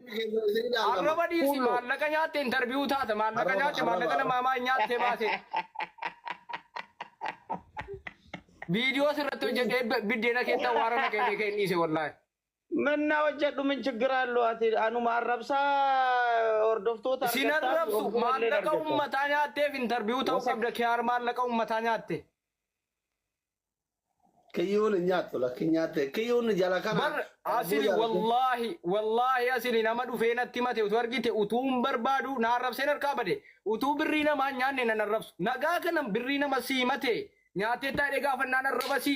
arraba diisi maallaqa nyaatte interview taata maallaqa nyaatte maallaqa namaa nyaatte baase video sirratti hojjetee biddeena keessa waarana kennise wallahi manna wajjadhu min ችግር አለው አቲ አኑ ማረብሳ ኦርዶፍቶታ ሲነረብሱ maallaqa ummataa nyaatteef interview ta'u qabda kiyaar maallaqa ummataa nyaatte كيون نيات ولا كنيات كيون جالا كان asili wallahi asili nama dhufeenatti mate utuu argite utuun barbaadu naarrabseen harkaa bade utuu birrii namaa nyaanne nan arrabsu nagaa kana birrii nama sii mate nyaatee taa'ee gaafannaan arrabasi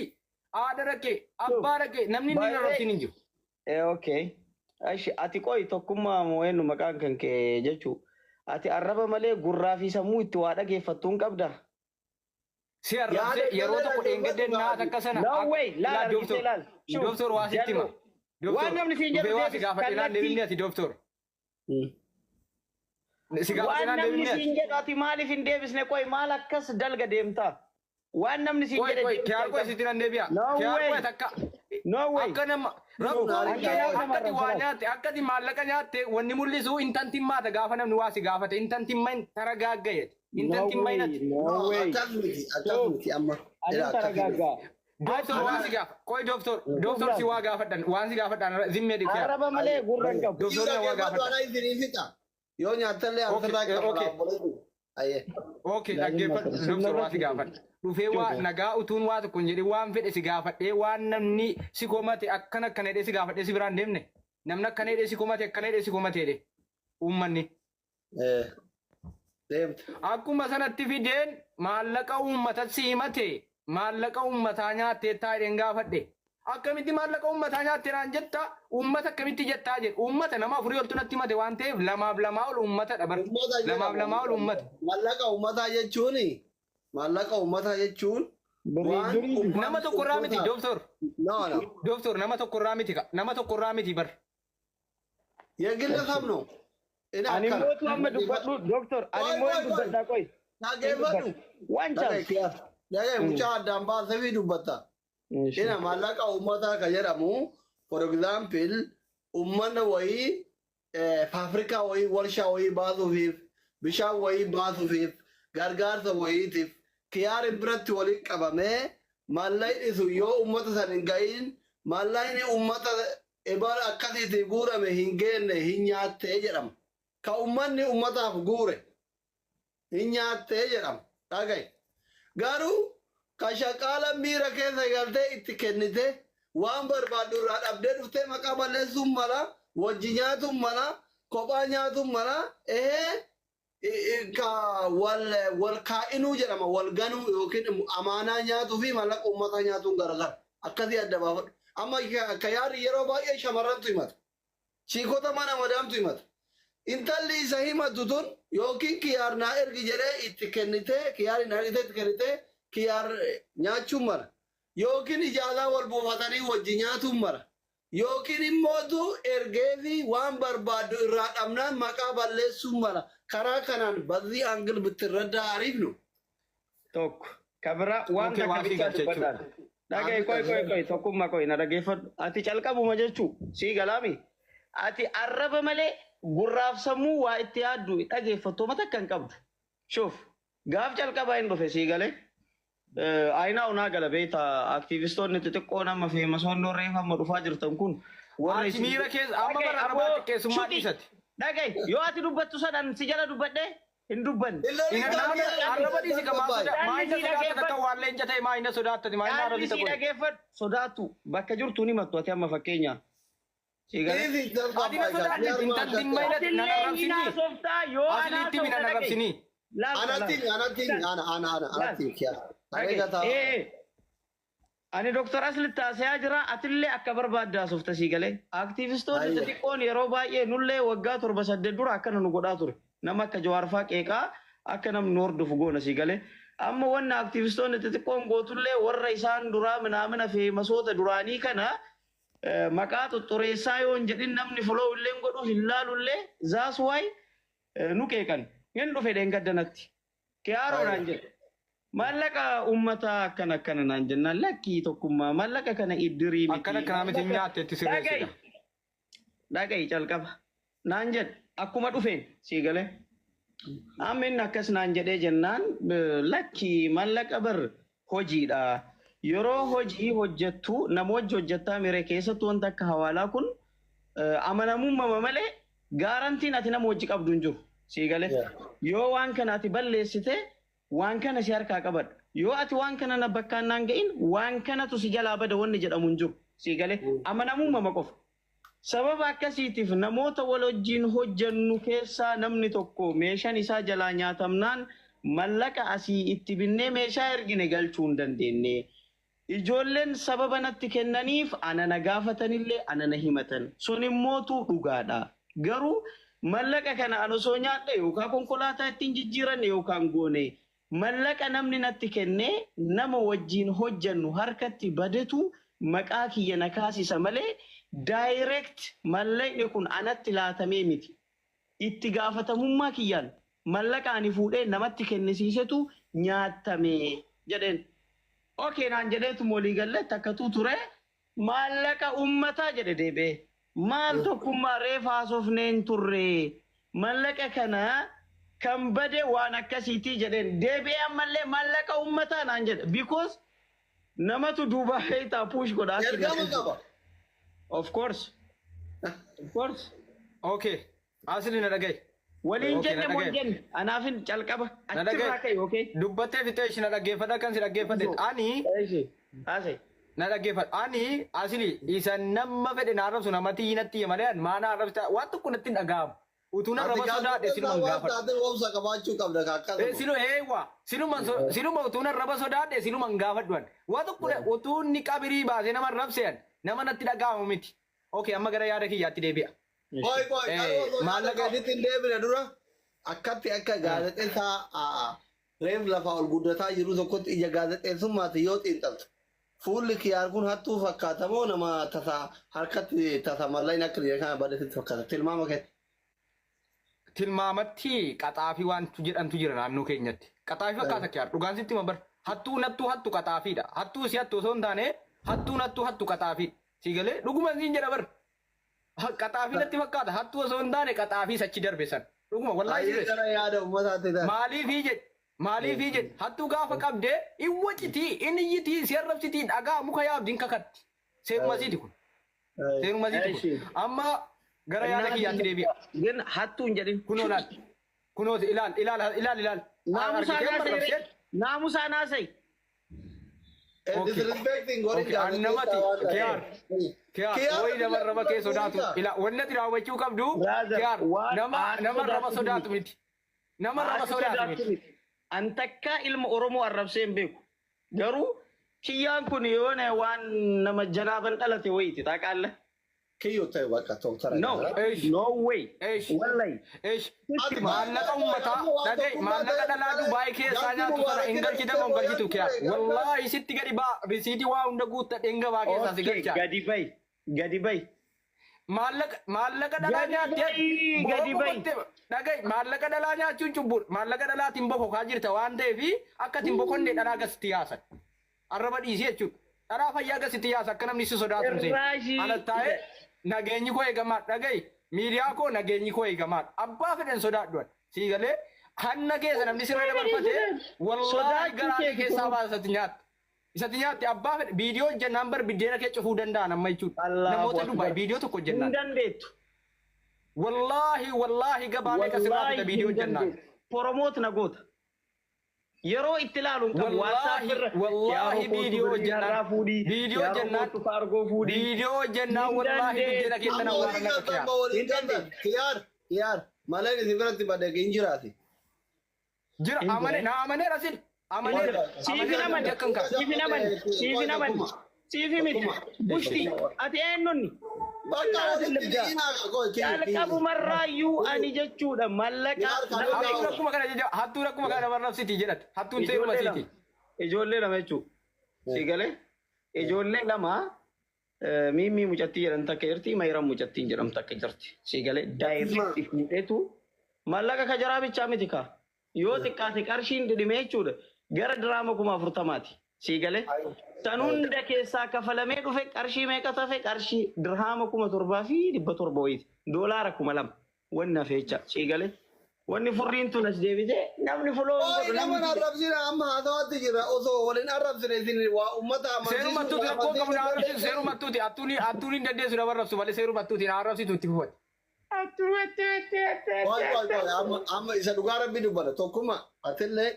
aada rakkee abbaa rakkee namni inni arrabsiin hin jiru. Okay. Ashi ati qoy tokkummaa mo'ennu maqaan kan kee jechuu ati arraba malee gurraa fi sammuu itti waa dhageeffattuun qabda. Si arrabse yeroo tokko dheengadde naata akka sana. No way. Laal Doktor waa sitti ma. Waan namni siin jedhu waa si gaafate naan deebinni ati doktor. Si gaafate naan deebinni ati. Waan namni siin jedhu ati maaliif hin deebisne qoy maal akkas dalga deemta. Waan namni siin jedhu. Qoy kiyaar qoy sitti naan deebi'a. Kiyaar qoy takka. No way. Akka nama akkati waa nyaatte akkati maallaqa nyaatte wanni mul'isu intantiin maata gaafa namni waa si gaafate intantiin main taragaaggayeeti. Intantiin mainati. No way. أكمل أما Ani taragaaggaa. Doktor waan si gaafa. Qoy doktor si waa gaafadhan waan si gaafadhan zimmee dikiyaa. Arraba malee gurra hin qabu. Doktor waa gaafadhan. أنا إذا فيتا يوم يعتلي أيه Okay, dhaggeeffadhu doktor waa si gaafadha. Dhufee waa nagaa utuun waa tokko hin jedhe waan fedhe si gaafadhee waan namni si komate akkana akkana jedhee si gaafadhee si biraan deemne. Namni akkana jedhee si komate akkana jedhee si komate jedhe. Uummanni. Akkuma sanatti fideen maallaqa uummata si himate maallaqa uummataa nyaattee taa'een gaafadhe. Akkamitti maallaqa uummataa nyaattee naan jetta uummata akkamitti jettaa jedhe uummata nama afurii oltu natti himate waan ta'eef lamaaf lamaa ol uummata dhabar lamaaf lamaa ol uummata. Maallaqa uummataa jechuun maallaqa uummataa jechuun nama tokkorraa miti doktor. No. Doktor nama tokkorraa miti nama tokkorraa miti bar. የግለሰብ ነው Ani mootu amma dubbadhu doktor ani mootu dubbadhaa qoy. ታገበዱ Waan chaas. Daga mucha addaan baasee dubbata. Ina maallaqa uummataa kan jedhamu for example uummanni wayii faafrikaa wayii warshaa wayii baasuufiif bishaan wayii baasuufiif gargaarsa wayiitiif kiyaari biratti walitti qabamee maallaqni sun yoo uummata san hin ga'iin maallaqni uummata ebara akkasiitii guurame hin geenne hin nyaattee jedhama. Ka uummanni uummataaf guure hin nyaattee jedhama. Dhagaye. Garuu ka shaqaalaan miira keessa galtee itti kennite waan barbaaddu irraa dhabdee dhuftee maqaa balleessuun mala wajji nyaatuun mala kophaa nyaatuun mala ka wal kaa'inuu jedhama wal ganuu yookiin amaanaa nyaatuu fi maallaqa uummataa nyaatuun garagara akkasii adda baafadhu. Amma ka yaari yeroo baay'ee shamarrantu himata. Shiikota mana madaamtu himata. Intalli isa himatu tun yookiin kiyaar naa ergi jedhee itti kennitee kiyaari naa ergitee itti kennitee kiyaar nyaachuun mala. Yookiin ijaazaa wal buufatanii wajji nyaatuun mala. Yookiin immootu ergee fi waan barbaaddu irraa dhabnaan maqaa balleessuun mala. Karaa kanaan bazii angil bittirraddaa ariifnu. Tokko kabira waan takka bichaa dubbadhaan. Dhagaye qoy tokkummaa qoy na dhageeffadhu. Ati calqabuma jechuu sii galaami. Ati arraba malee gurraaf sammuu waa itti yaaddu dhageeffattuu mata kan qabdu. Shoof gaaf calqabaa hin dhufe sii galee. Ayinaa unaa gala beeta aktiivistoonni xixiqqoo nama feemasoon reefa amma dhufaa jirtan kun. Ati miira keessa amma bara arabaa xiqqeessummaa dhiisati. Dhagaye yoo ati dubbattu sadan si jala dubbadhee hin dubbanne. Arraba dhiisi qamaa maayina sodaata takka waan leenca ta'e maayina sodaattati maayina arabii ta'e. Dhageeffadhu sodaattu bakka jirtu ni mattu ati amma fakkeenya. Ani doktor asli taasisaa jira atillee akka barbaaddaa softa sii galee aktiivistoonni xixiqqoon yeroo baay'ee nullee waggaa 7-8 dura akkana nu godhaa ture nama akka jawaarfaa qeeqaa akka namni hordofu goona sii galee amma wanna aktiivistoonni xixiqqoon gootullee warra isaan duraa minaamina feemasoota duraanii kana maqaa tuttureessaa yoo hin jedhin namni foloo illee godhu hin laalullee zaas waay nu qeeqan hin dhufe dheengaddanatti kiyaaroodhaan jedhe maallaqa uummataa akkana naan jennaan lakkii tokkummaa maallaqa kana iddirii miti akkana miti nyaatteetti sirreessidha. Dhaga'i calqaba naan jedhe akkuma dhufeen sii galee. Amin akkas naan jedhee jennaan lakki mallaqa bar hojiidha. Yeroo hojii hojjettu nama hojii hojjettaa mire keessattuu wanta akka hawaalaa kun amanamummaa malee gaarantiin ati nama hojii qabdu hin jiru. Sii galee yoo waan kana ati balleessite waan kana si harkaa qabadha. Yoo ati waan kana na bakkaan naan ga'in waan kanatu si jalaa bada wanni jedhamu hin jiru. Sii galee amanamummaa qofa. Sababa akkasiitiif namoota wal wajjin hojjennu keessaa namni tokko meeshaan isaa jalaa nyaatamnaan mallaqa asii itti binnee meeshaa ergine galchuu hin dandeenye. Ijoolleen sababa natti kennaniif ana na gaafatanillee ana na himatan. Sun immootu dhugaadha. Garuu mallaqa kana an osoo nyaadhe yookaan konkolaataa ittiin jijjiiranne yookaan goone mallaqa namni natti kennee nama wajjin hojjennu harkatti badetu maqaa kiyya na kaasisa malee direct mallaqni kun anatti laatamee miti. Itti gaafatamummaa kiyyaan mallaqa ani fuudhee namatti kennisiisetu nyaatame jedheen. Okay naan jedheetu molii galletti akkatu ture mallaqa ummataa jedhe deebi'ee. Maal tokkummaa reefa haasofneen turre mallaqa kana kan bade waan akkasiitii jedheen deebi'ee ammallee mallaqa ummataa naan jedhe because namatu duuba heetaa puush godhaa. Ergama qaba. Of course. Of course. Okay. Asli na dhagaye. Waliin jenne moo jenne anaafin calqaba achirraa ka'e okay. Dubbattee fitee ishee na dhaggeeffadha kan si dhaggeeffate. Ani Haasee. na dhaggeeffadha. Ani asli isa nama fedhe na arrabsu namatti hinatti malee maana arrabsa waan tokko natti hin dhaga'amu. Utuu na raba sodaadhe sinuma hin gaafadhu. Taatee wamsa qabaachuu qabda kaakkaa. Sinu heewa sinuma utuu na raba sodaadhe sinuma hin gaafadhu. Waan tokko utuu inni qabirii baasee nama arrabsean nama natti dhaga'amu miti. Okay amma gara yaada kiyyaatti deebi'a. Maallaqa asitti hin deebine dura akkatti akka gaazexeessaa reef lafaa ol guddataa jiru tokkotti ija gaazexeessummaati yoo xiinxaltu. Fuulli kiyyaan kun hattuu fakkaatamoo nama tasa harkatti tasa mallayni akka kana badeetti fakkaata. Tilmaama kee. Tilmaamatti qaxaafii waantu jedhantu jira naannoo keenyatti. Qaxaafii fakkaata kiyyaa dhugaan sitti mabar. Hattuu nattuu hattu qaxaafiidha. Hattuu si hattu osoo hin taane hattuu nattuu hattu qaxaafiidha. Si galee dhuguma siin jedha bar. Qaxaafii natti fakkaata hattuu osoo hin taane qaxaafii sachi darbe san. Dhuguma wallaahi sirreessa. Maaliifii jedhe hattuu gaafa qabdee iwwacitii inni iyyitii si arrabsitii dhagaa muka yaabdiin kakatti. Seenumasiiti kun. Seenumasiiti kun. Amma gara yaada kiyyaatti deebi'a. Gin hattuu hin jedhin. Kunoo laal. Kunoo ilaal. Naamusaa naasai. Disrespecting godhin namatti kiyaar wayi nama raba kee sodaatu wannati raawwachuu qabdu kiyaar nama raba sodaatu miti nama raba sodaatu miti. An takka ilma Oromoo arrabsee hin beeku garuu kiyyaan kun yoone waan nama janaaban dhalate wayiiti taaqaalla. Kiyyoo ta'e bakka toktara. No way. Wallahi. Maallaqa uummataa dhagay maallaqa dhalaa Dubaay keessaa nyaatu sana hin galchitamu hin galchitu kiyaa. Wallaahi sitti gadi baa risiitii waa hunda guutta dhenga baa keessaa si galchaa. Gadi bay. Maallaqa dhalaa nyaattee gadi bay. Dhagay maallaqa dhalaa nyaachuun cubbuudha. Maallaqa dhalaatiin bokokaa jirta waan ta'eef akka ittiin bokonne dhalaa gasitti yaasan. Arraba dhiisii jechuudha. Dhalaa fayyaa gasitti yaasa akka namni si sodaatu hin seene. Ana taa'ee nageenyi koo eegamaadha dhagayi miidiyaa koo nageenyi koo eegamaadha abbaa fedhan sodaadhuan sii galee hanna keessa namni sirra dabarfate wallaahi garaa keessaa baasatti nyaatte abbaa fedhe viidiyoo hojjennaan bar biddeena kee cufuu danda'an amma jechuudha namoota Dubaay viidiyoo tokko hojjennaan. Hin dandeettu. Wallaahi gabaa meeqa sirraa fida viidiyoo hojjennaan. Promoot na goota. Yeroo itti ilaaluun qabu wallaahi viidiyoo jennaan viidiyoo jennaan wallaahi biddeena keessa na waan akka kiyaar malee isin biratti badee hin jiraati. Jira amane rasil amane siifin amane siifi miti bushti ati eenyonni. Jalqabu marraayyuu ani jechuudha mallaqa. Hattuun akkuma kana barnabsiti jedhate hattuun seeruma siiti. Ijoollee lama jechuudha. Si galee ijoollee lama miimii mucattii jedhan takka jirti mayiran mucattiin jedhamtu takka jirti. Si galee daayireekti fuudheetu mallaqa kajaraa bichaa miti kaa. Yoo xiqqaate qarshiin dhidhimee jechuudha gara diraama 40,000ti. Si galee san hunda keessaa kafalamee dhufe qarshii meeqa tafe qarshii dirhaama 7,700 wayiiti doolaara 2,000 wanna fecha sigale wanni furriin tunas deebite namni foloo Oi, nama arrabsina amma haasawatti jira osoo waliin arrabsine isin waa ummata Seeru mattuuti rakkoo qabu na arrabsitu seeru mattuuti attuun hin dandeessu nama arrabsu malee seeru mattuuti na arrabsitu itti fufate. amma isa dhugaa rabbi dubbata tokkuma atillee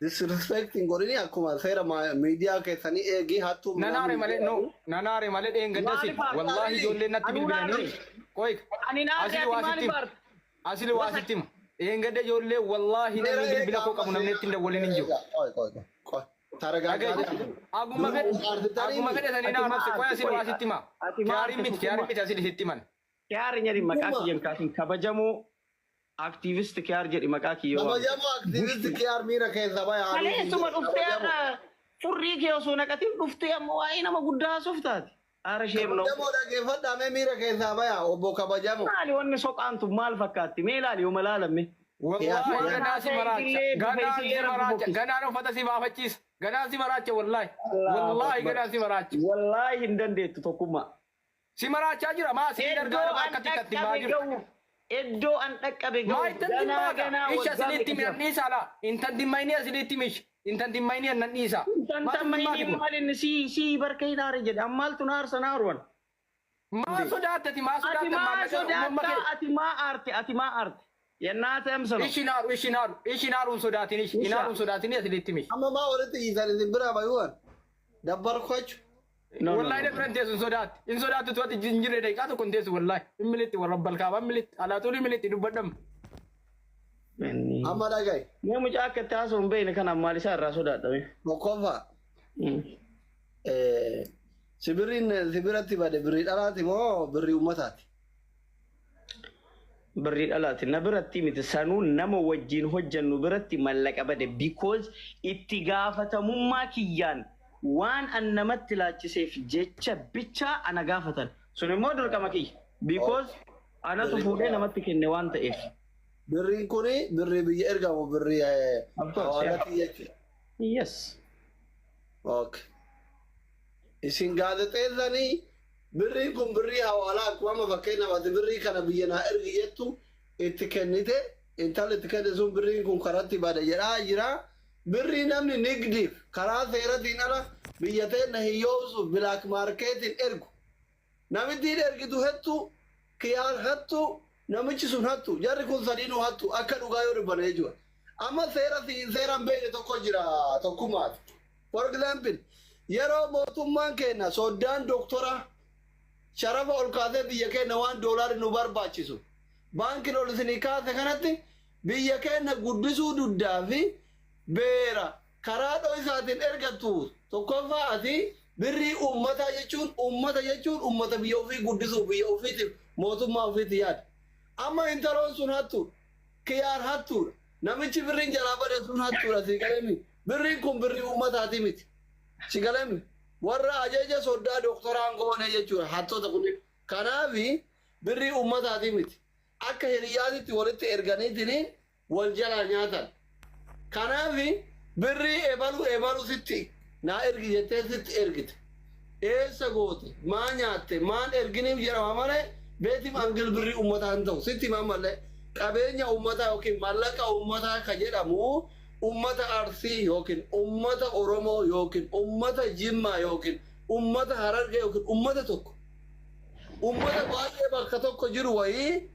disrespecting godhini akkuma seera miidiyaa keessanii eegii hattuu nanaare malee dheengaddasin wallahi ijoolleen natti bilbilanii qoy asili waasittima dheengadda ijoollee wallahi namni bilbila koo qabu namni ittiin dawwaliin hin jiru. Aguma fedhe sanii na arrabse qoy asili waasittima kiyaarin miti asili sittiman. Kiyaar nyari makaki yang kasin kabajamu aktivis kiyaar jadi makaki yo. Kabajamu aktivis kiyaar mira keessa baya. Kale cuma ufteana furri ke osuna katin uftea mo ay nama guddaa softat. Ara shebno. Kabajamu da ke fadda me mira keessa baya obbo kabajamu. Ali wanni sok antu mal fakati melali o malalamme. Wallahi ganaan uffata si baafachis ganaan si maraacha wallahi ganaan si maraacha. Wallahi hindan deettu tokkummaa. Si marachaa jira maa si gargaara akka tikkatti maa jiru. Iddoo an dhaqqabe gahu ganaa isha silitti mi'an dhiisa ala intan dimmayni asilitti mish intan dimmayni annan dhiisa. Intan dimmayni malin si barka hinaare jedhe ammaaltu naar sanaaruwan. Maa sodaattati maa sodaatta ati maa aarte yennaata emsano. Ishi naaruun sodaatin asilitti mish. Amma maa walitti dhiisan isin biraa bayuwan dabbar kochu. والله ده فرنتيس إن صدات تواتي جنجرة ده كاتو كنتيس والله إمليتي ورب الكعبة إمليت على طول إمليتي دبدم. أما ده جاي. ما مجاك تاسون بين كان مالي سار راسودات ده. مكوفا. سبرتي بعد بريد علاتي ما بري أمتاتي. بريد علاتي نبرتي متسانون نما وجين هجن نبرتي ملك أبدا because اتجافة مما كيان. Waan an namatti laachisef jecha bicha ana gaafatan sun immoo dirqama kiyya because anatu fuudhee namatti kenne waan ta'eef birriin kuni birrii biyya ergamu birrii hawaalati jechuudha. Yes. Okay. Isin gaazexeessanii birriin kun birrii hawaalaa akkuma fakkeenyaaf birrii kana biyya naa ergi jettu itti kennite intalli itti kenne sun birriin kun karatti bada jedhaa jira. Birrii namni nigdiif karaa seeratiin ala biyya teenya hiyyoomsuuf bilaak maarkeetiin ergu. Namittiin ergitu hattu kiyaar hattu namichi sun hattu jarri kun sadiinuu hattu akka dhugaa yoo dubbana jechuudha. Amma seeraan beekne tokko jira tokkummaati. For example yeroo mootummaan keenya soddaan doktora sharafa ol kaasee biyya keenya waan doolaari nu barbaachisu baankiin ol isinii kaase kanatti biyya keenya guddisuu duddaa fi beera karaa dhoo isaatiin ergattu tokkoffaa ati birrii ummata jechuun ummata biyya ofii guddisuuf biyya ofiitiif mootummaa ofiitti yaada. Amma intaloon sun hattu kiyaar hattuudha. Namichi birriin jalaa bade sun hattuudha si galemi. Birriin kun birrii ummataati miti. Si galemi. Warra ajaja soddaa doktoraan goone jechuudha hattoota kunneen. Kanaafi birrii ummataati miti. Akka hiriyaatitti walitti erganiitiin wal jalaa nyaatan. Kanaafi birrii ebalu sitti naa ergi jettee sitti ergite. Eessa goote maa nyaatte maan erginiif jedhama malee beetim angil birrii ummataan ta'u sitti mamallee qabeenya ummataa yookiin mallaqa ummataa ka jedhamu ummata Arsii yookiin ummata Oromoo yookiin ummata Jimmaa yookiin ummata Harargee yookiin ummata tokko ummata baay'ee bakka tokko jiru wayii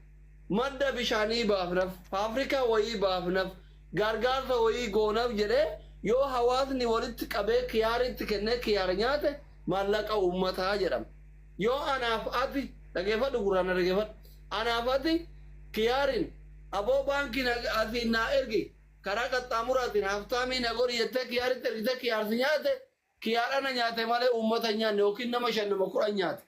madda bishaanii baafnaf Afrikaa wayii baafnaf gargaarsa wayii goonaaf jedhee yoo hawaasni walitti qabee kiyaaritti kennee kiyaara nyaate mallaqa ummataa jedhama. Yoo anaaf ati dhageeffadhu gurraan dhageeffadhu anaaf ati kiyaarin aboo baankiin ati naa ergi karaa qaxxaamuraatiin haftaamii nagori jettee kiyaaritti ergite kiyaarsi nyaate kiyaara na nyaate malee ummata nyaanne yookiin nama 5 nama 10 nyaate.